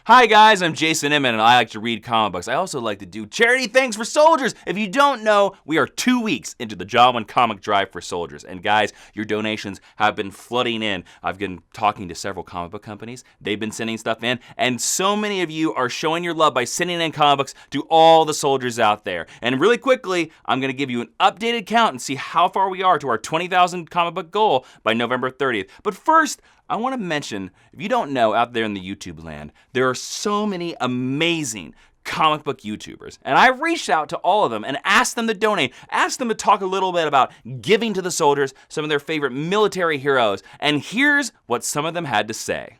Hi guys, I'm Jason Inman and I like to read comic books. I also like to do charity things for soldiers. If you don't know, we are 2 weeks into the Jawiin comic drive for soldiers. And guys, your donations have been flooding in. I've been talking to several comic book companies. They've been sending stuff in. And so many of you are showing your love by sending in comic books to all the soldiers out there. And really quickly, I'm going to give you an updated count and see how far we are to our 20,000 comic book goal by November 30th. But first, I want to mention, if you don't know, out there in the YouTube land, there are so many amazing comic book YouTubers. And I reached out to all of them and asked them to donate, asked them to talk a little bit about giving to the soldiers, some of their favorite military heroes. And here's what some of them had to say.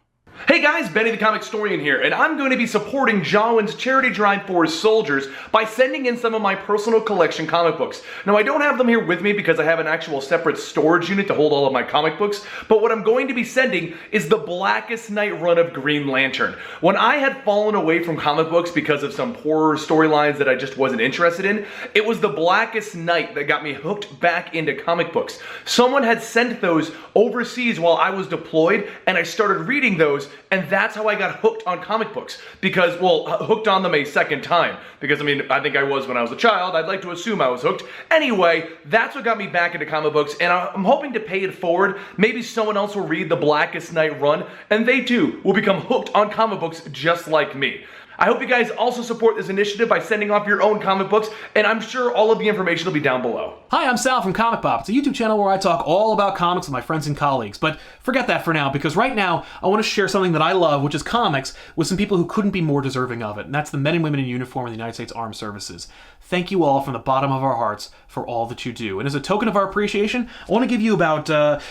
Hey guys, Benny the Comic Historian here, and I'm going to be supporting Jawiin's charity drive for soldiers by sending in some of my personal collection comic books. Now, I don't have them here with me because I have an actual separate storage unit to hold all of my comic books, but what I'm going to be sending is the Blackest Night run of Green Lantern. When I had fallen away from comic books because of some horror storylines that I just wasn't interested in, it was the Blackest Night that got me hooked back into comic books. Someone had sent those overseas while I was deployed, and I started reading those. And that's how I got hooked on comic books. Because, well, hooked on them a second time. Because, I mean, I think I was when I was a child. I'd like to assume I was hooked. Anyway, that's what got me back into comic books. And I'm hoping to pay it forward. Maybe someone else will read the Blackest Night run. And they, too, will become hooked on comic books just like me. I hope you guys also support this initiative by sending off your own comic books, and I'm sure all of the information will be down below. Hi, I'm Sal from Comic Pop. It's a YouTube channel where I talk all about comics with my friends and colleagues, but forget that for now, because right now I want to share something that I love, which is comics, with some people who couldn't be more deserving of it, and that's the men and women in uniform in the United States Armed Services. Thank you all from the bottom of our hearts for all that you do. And as a token of our appreciation, I want to give you about,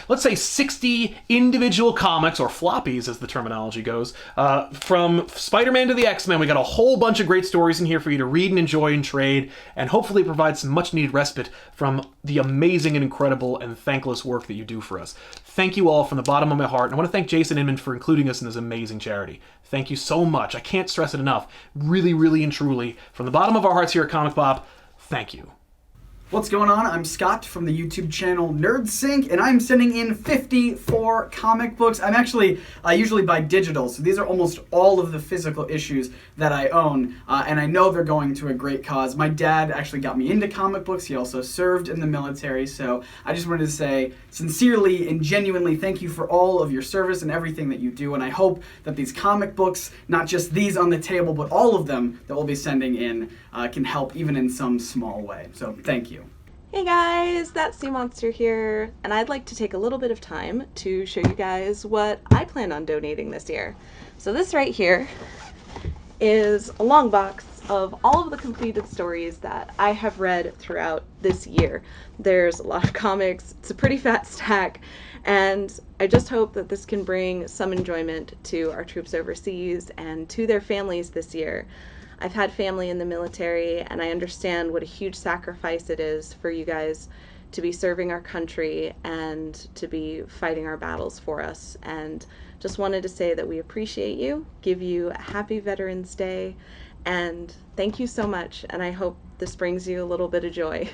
let's say 60 individual comics, or floppies as the terminology goes, from Spider-Man to the X-Men. We got a whole bunch of great stories in here for you to read and enjoy and trade, and hopefully provide some much-needed respite from the amazing and incredible and thankless work that you do for us. Thank you all from the bottom of my heart, and I want to thank Jason Inman for including us in this amazing charity. Thank you so much. I can't stress it enough. Really, really and truly, from the bottom of our hearts here at Comic Pop, thank you. What's going on? I'm Scott from the YouTube channel Lassen St, and I'm sending in 54 comic books. I'm actually usually buy digital, so these are almost all of the physical issues that I own, and I know they're going to a great cause. My dad actually got me into comic books. He also served in the military, so I just wanted to say sincerely and genuinely thank you for all of your service and everything that you do, and I hope that these comic books, not just these on the table, but all of them that we'll be sending in, can help even in some small way. So thank you. Hey guys, that's Sea Monster here, and I'd like to take a little bit of time to show you guys what I plan on donating this year. So this right here is a long box of all of the completed stories that I have read throughout this year. There's a lot of comics, it's a pretty fat stack, and I just hope that this can bring some enjoyment to our troops overseas and to their families this year. I've had family in the military, and I understand what a huge sacrifice it is for you guys to be serving our country and to be fighting our battles for us. And just wanted to say that we appreciate you, give you a happy Veterans Day, and thank you so much, and I hope this brings you a little bit of joy.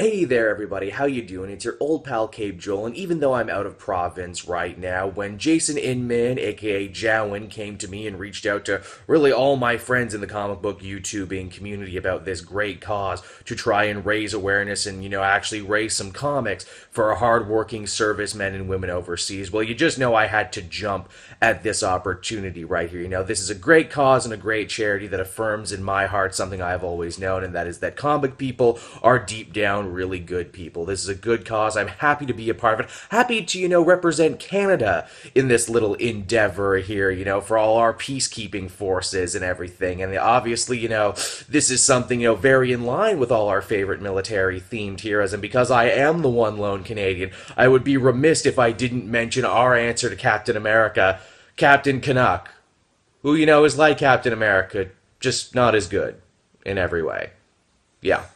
Hey there everybody, how you doing? It's your old pal Cape Joel, and even though I'm out of province right now, when Jason Inman, aka Jawiin, came to me and reached out to really all my friends in the comic book YouTubing community about this great cause to try and raise awareness and, actually raise some comics for our hard-working servicemen and women overseas, well, you just know I had to jump at this opportunity right here. This is a great cause and a great charity that affirms in my heart something I've always known, and that is that comic people are deep down really good people. This is a good cause. I'm happy to be a part of it. Happy to, represent Canada in this little endeavor here, for all our peacekeeping forces and everything. And obviously, this is something, very in line with all our favorite military-themed heroes. And because I am the one lone Canadian, I would be remiss if I didn't mention our answer to Captain America, Captain Canuck, who, is like Captain America, just not as good in every way. Yeah.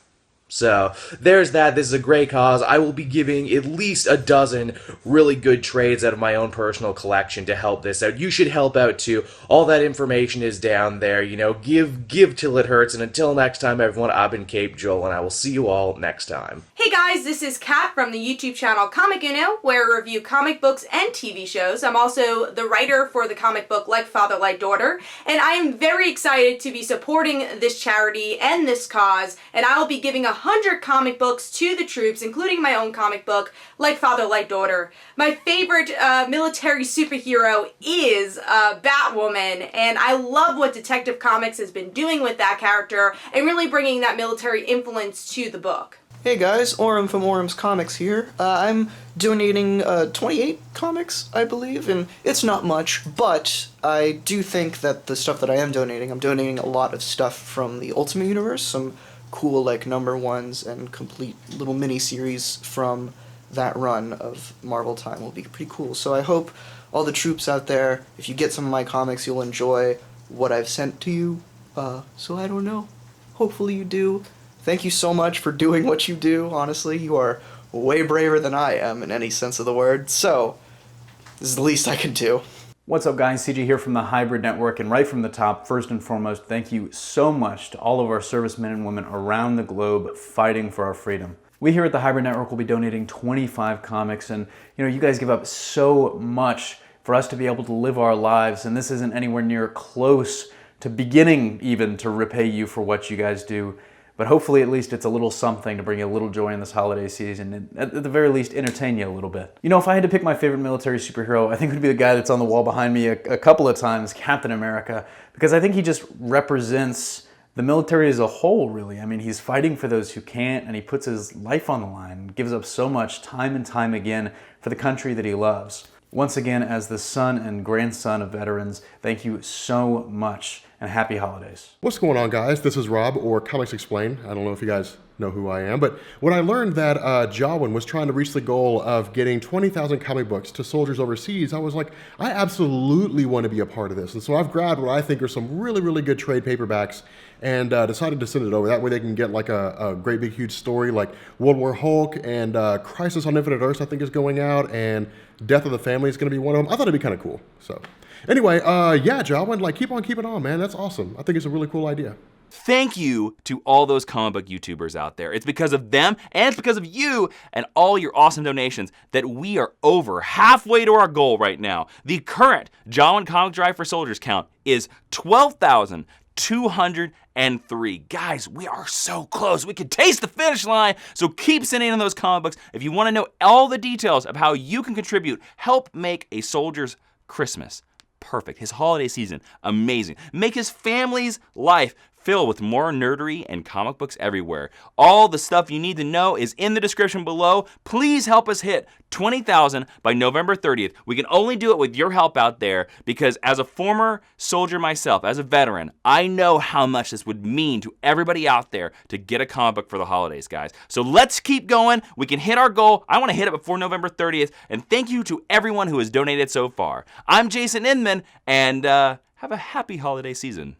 So there's that. This is a great cause. I will be giving at least a dozen really good trades out of my own personal collection to help this out. You should help out too. All that information is down there. You know, give till it hurts. And until next time, everyone, I've been Cape Joel, and I will see you all next time. Hey guys, this is Kat from the YouTube channel Comic Uno, where I review comic books and TV shows. I'm also the writer for the comic book Like Father, Like Daughter, and I am very excited to be supporting this charity and this cause, and I will be giving 100 comic books to the troops, including my own comic book, Like Father, Like Daughter. My favorite military superhero is Batwoman, and I love what Detective Comics has been doing with that character and really bringing that military influence to the book. Hey guys, Orem from Orem's Comics here. I'm donating 28 comics, I believe, and it's not much, but I do think that the stuff that I'm donating a lot of stuff from the Ultimate Universe, some cool like number ones and complete little mini-series from that run of Marvel Time will be pretty cool. So I hope all the troops out there, if you get some of my comics, you'll enjoy what I've sent to you. So I don't know. Hopefully you do. Thank you so much for doing what you do. Honestly, you are way braver than I am in any sense of the word. So this is the least I can do. What's up guys, CJ here from the Hybrid Network, and right from the top, first and foremost, thank you so much to all of our servicemen and women around the globe fighting for our freedom. We here at the Hybrid Network will be donating 25 comics, and you guys give up so much for us to be able to live our lives, and this isn't anywhere near close to beginning even to repay you for what you guys do. But hopefully at least it's a little something to bring you a little joy in this holiday season, and at the very least entertain you a little bit. If I had to pick my favorite military superhero, I think it would be the guy that's on the wall behind me a couple of times, Captain America, because I think he just represents the military as a whole, really. I mean, he's fighting for those who can't, and he puts his life on the line and gives up so much time and time again for the country that he loves. Once again, as the son and grandson of veterans, thank you so much, and happy holidays. What's going on, guys? This is Rob, or Comics Explained. I don't know if you guys know who I am, but when I learned that Jawiin was trying to reach the goal of getting 20,000 comic books to soldiers overseas, I was like, I absolutely want to be a part of this. And so I've grabbed what I think are some really, really good trade paperbacks and decided to send it over. That way they can get like a great big huge story like World War Hulk and Crisis on Infinite Earths, I think, is going out, and Death of the Family is going to be one of them. I thought it'd be kind of cool. So anyway, yeah, Jawiin, keep on keeping on, man. That's awesome. I think it's a really cool idea. Thank you to all those comic book YouTubers out there. It's because of them, and it's because of you and all your awesome donations that we are over halfway to our goal right now. The current Jawiin Comic Drive for Soldiers count is 12,203. Guys, we are so close. We can taste the finish line. So keep sending in those comic books. If you want to know all the details of how you can contribute, help make a soldier's Christmas perfect, his holiday season amazing, make his family's life filled with more nerdery and comic books everywhere. All the stuff you need to know is in the description below. Please help us hit 20,000 by November 30th. We can only do it with your help out there, because as a former soldier myself, as a veteran, I know how much this would mean to everybody out there to get a comic book for the holidays, guys. So let's keep going. We can hit our goal. I want to hit it before November 30th, and thank you to everyone who has donated so far. I'm Jason Inman, and have a happy holiday season.